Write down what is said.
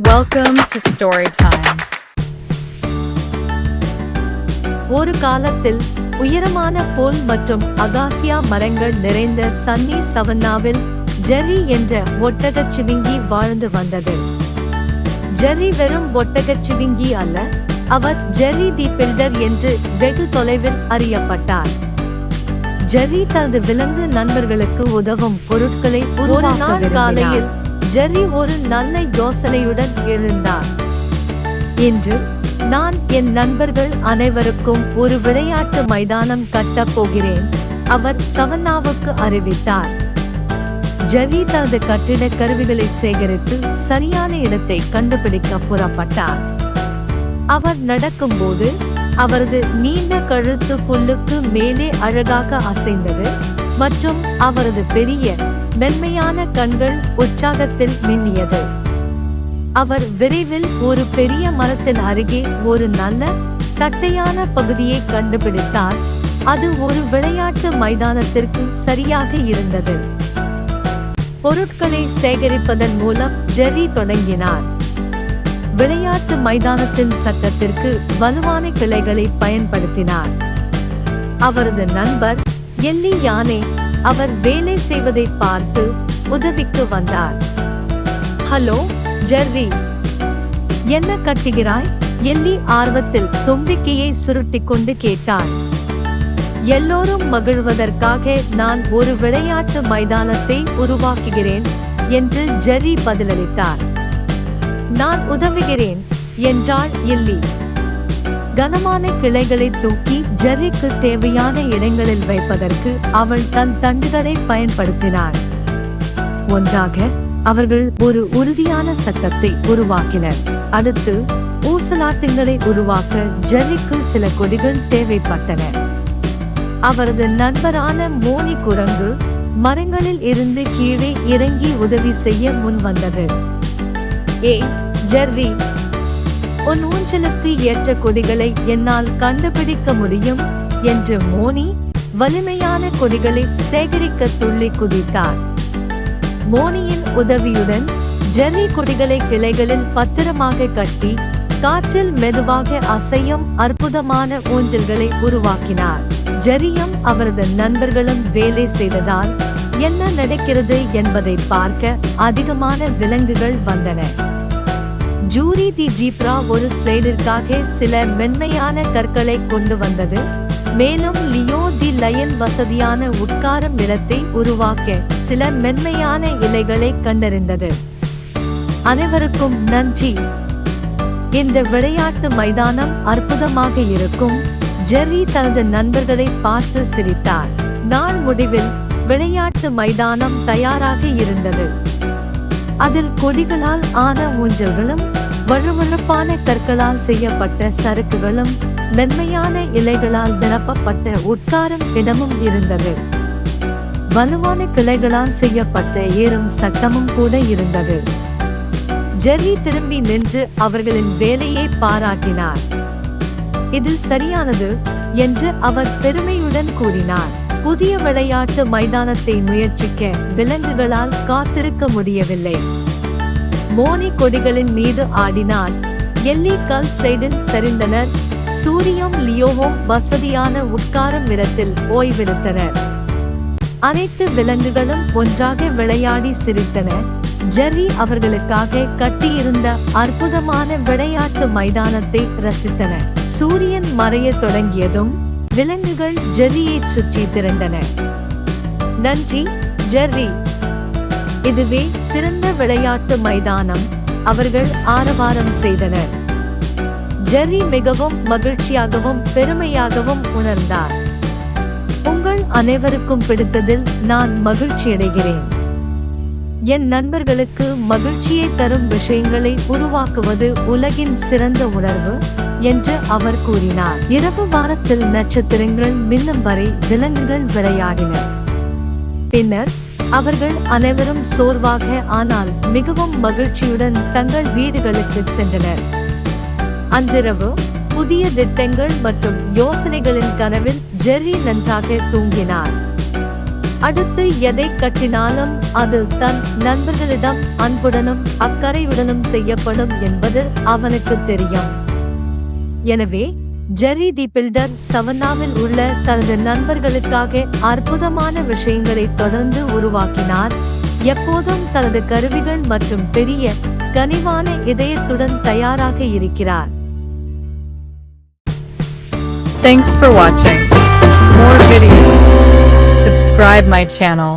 Welcome to Storytime. ஒரு காலத்தில் உயரமான புல் மற்றும் அகாசியா மரங்கள் நிறைந்த சன்னி சவன்னாவில் ஜெர்ரி என்ற ஒட்டகச்சிவிங்கி வாழ்ந்து வந்தது. ஜெர்ரி வெறும் ஒட்டகச்சிவிங்கி அல்ல, அவர் ஜெர்ரி தி பில்டர் என்று வெகு தொலைவில் அறியப்பட்டார். ஜெர்ரி தனது விலங்கு நண்பர்களுக்கு உதவும் பொருட்களை உருவாக்க காலையில் ஜெர்ரி ஒரு நல்ல யோசனையுடன் எழுந்தார். இன்று நான் என் நண்பர்கள் அனைவருக்கும் ஒரு விளையாட்டு மைதானம் கட்டப் போகிறேன், அவர் சவன்னாவுக்கு அறிவித்தார். ஜெர்ரி தனது கட்டிட கருவிகளை சேகரித்து சரியான இடத்தை கண்டுபிடிக்க புறப்பட்டார். அவர் நடக்கும்போது அவரது நீண்ட கழுத்து புல்லுக்கு மேலே அழகாக அசைந்தது மற்றும் அவரது பெரிய மென்மையான கண்கள் உற்சாகத்தில் மின்னியது. அவர் விரைவில் ஒரு பெரிய மரத்தின் அருகே ஒரு நல்ல தட்டையான பகுதியை கண்டுபிடித்தார். அது ஒரு விளையாட்டு மைதானத்திற்கு சரியாக இருந்தது. பொருட்களை சேகரிப்பதன் மூலம் ஜெர்ரி தொடங்கினார். விளையாட்டு மைதானத்தின் சட்டத்திற்கு வலுவான கிளைகளை பயன்படுத்தினார். அவரது நண்பர் எல்லி யானை அவர் வேலை செய்வதை பார்த்து உதவிக்கு வந்தார். ஹலோ ஜெர்ரி, என்ன கட்டுகிறாய்? எல்லி ஆர்வத்தில் தும்பிக்கையை சுருட்டிக்கொண்டு கேட்டார். எல்லோரும் மகிழ்வதற்காக நான் ஒரு விளையாட்டு மைதானத்தை உருவாக்குகிறேன் என்று ஜெர்ரி பதிலளித்தார். நான் உதவுகிறேன் என்றாள் எல்லி. கனமான கிளைகளை தூக்கி ஜெர்ரிக்கு தேவையான இடங்களில் வைப்பதற்கு அவள் தன் தண்டுகளை பயன்படுத்தினாள். ஒன்றாக அவர்கள் ஒரு உறுதியான சட்டத்தை உருவாக்கினர். அடுத்து ஊசலாட்டங்களை உருவாக்க ஜெர்ரிக்கு சில கொடிகள் தேவைப்பட்டன. அவரது நண்பரான மோனி குரங்கு மரங்களில் இருந்து கீழே இறங்கி உதவி செய்ய முன் வந்தது. ஜெர்ரி, உன் ஊஞ்சலுக்கு ஏற்ற கொடிகளை என்னால் கண்டுபிடிக்க முடியும் என்று மோனி வலிமையான கொடிகளை சேகரிக்க துள்ளி குதித்தார். மோனியின் உதவியுடன் ஜெர்ரி கொடிகளை கிளைகளில் பத்திரமாக கட்டி காற்றில் மெதுவாக அசையும் அற்புதமான ஊஞ்சல்களை உருவாக்கினார். ஜெர்ரியும் அவரது நண்பர்களும் வேலை செய்ததால் என்ன நடக்கிறது என்பதை பார்க்க அதிகமான விலங்குகள் வந்தன. ஜூரி தி ஜீப்ரா ஒரு ஸ்லைடிற்காக சில மென்மையான கற்களை கொண்டு வந்தது, மேலும் லியோ தி லயன் வசதியான உட்காரும் இடத்தை உருவாக்க சில மென்மையான இலைகளை கண்டறிந்தது. அனைவருக்கும் நன்றி. இந்த விளையாட்டு மைதானம் அற்புதமாக இருக்கும். ஜெர்ரி தனது நண்பர்களை பார்த்து சிரித்தார். நாள் முடிவில் விளையாட்டு மைதானம் தயாராக இருந்தது. அதில் கொடிகளால் ஆன ஊஞ்சல்களும் வழுவழுப்பான கற்களால் செய்யப்பட்ட சறுக்குகளும் மென்மையான இலைகளால் நிரப்பப்பட்ட உட்காரும் இடமும் இருந்தது. வலுவான கிளைகளால் செய்யப்பட்ட ஏறும் சட்டமும் கூட இருந்தது. ஜெர்ரி திரும்பி நின்று அவர்களின் வேலையை பாராட்டினார். இது சரியானது என்று அவர் பெருமையுடன் கூறினார். புதிய விளையாட்டு மைதானத்தை முயற்சிக்க விலங்குகளால் காத்திருக்க முடியவில்லை. மோனி கொடிகளின் மீது ஆடினார். எல்லி கல் ஸ்லைடில் சரிந்தனர். சூரியும் லியோவும் வசதியான உட்காரும் இடத்தில் ஓய்வெடுத்தனர். அனைத்து விலங்குகளும் ஒன்றாக விளையாடி சிரித்தன. ஜெர்ரி அவர்களுக்காக கட்டியிருந்த அற்புதமான விளையாட்டு மைதானத்தை ரசித்தன. சூரியன் மறையத் தொடங்கியதும் விலங்குகள் ஜெர்ரியை சுற்றி திரண்டன. நன்றி ஜெர்ரி, இதுவே சிறந்த விளையாட்டு மைதானம், அவர்கள் ஆரவாரம் செய்தனர். ஜெர்ரி மிகவும் மகிழ்ச்சியாகவும் பெருமையாகவும் உணர்ந்தார். உங்கள் அனைவருக்கும் பிடித்ததில் நான் மகிழ்ச்சியடைகிறேன். என் நண்பர்களுக்கு மகிழ்ச்சியை தரும் விஷயங்களை உருவாக்குவது உலகின் சிறந்த உணர்வு என்று அவர் கூறினார். இரவு வானத்தில் நட்சத்திரங்கள் மின்னும் வரை விலங்குகள் விளையாடின. பின்னர் அவர்கள் அனைவரும் சோர்வாக ஆனால் மிகவும் மகிழ்ச்சியுடன் தங்கள் வீடுகளுக்கு சென்றனர். அன்றிரவு புதிய திட்டங்கள் மற்றும் யோசனைகளின் கனவில் ஜெர்ரி நன்றாக தூங்கினார். அடுத்து எதை கட்டினாலும் அது தன் நண்பர்களிடம் அன்புடனும் அக்கறையுடனும் செய்யப்படும் என்பது அவனுக்கு தெரியும். எனவே ஜெர்ரி தி பில்டர் சவன்னாவில் உள்ள தனது நண்பர்களுக்காக அற்புதமான விஷயங்களை தொடர்ந்து உருவாக்கினார். எப்போதும் தனது கருவிகள் மற்றும் பெரிய கனிவான இதயத்துடன் தயாராக இருக்கிறார். Thanks for watching. More videos. Subscribe my channel.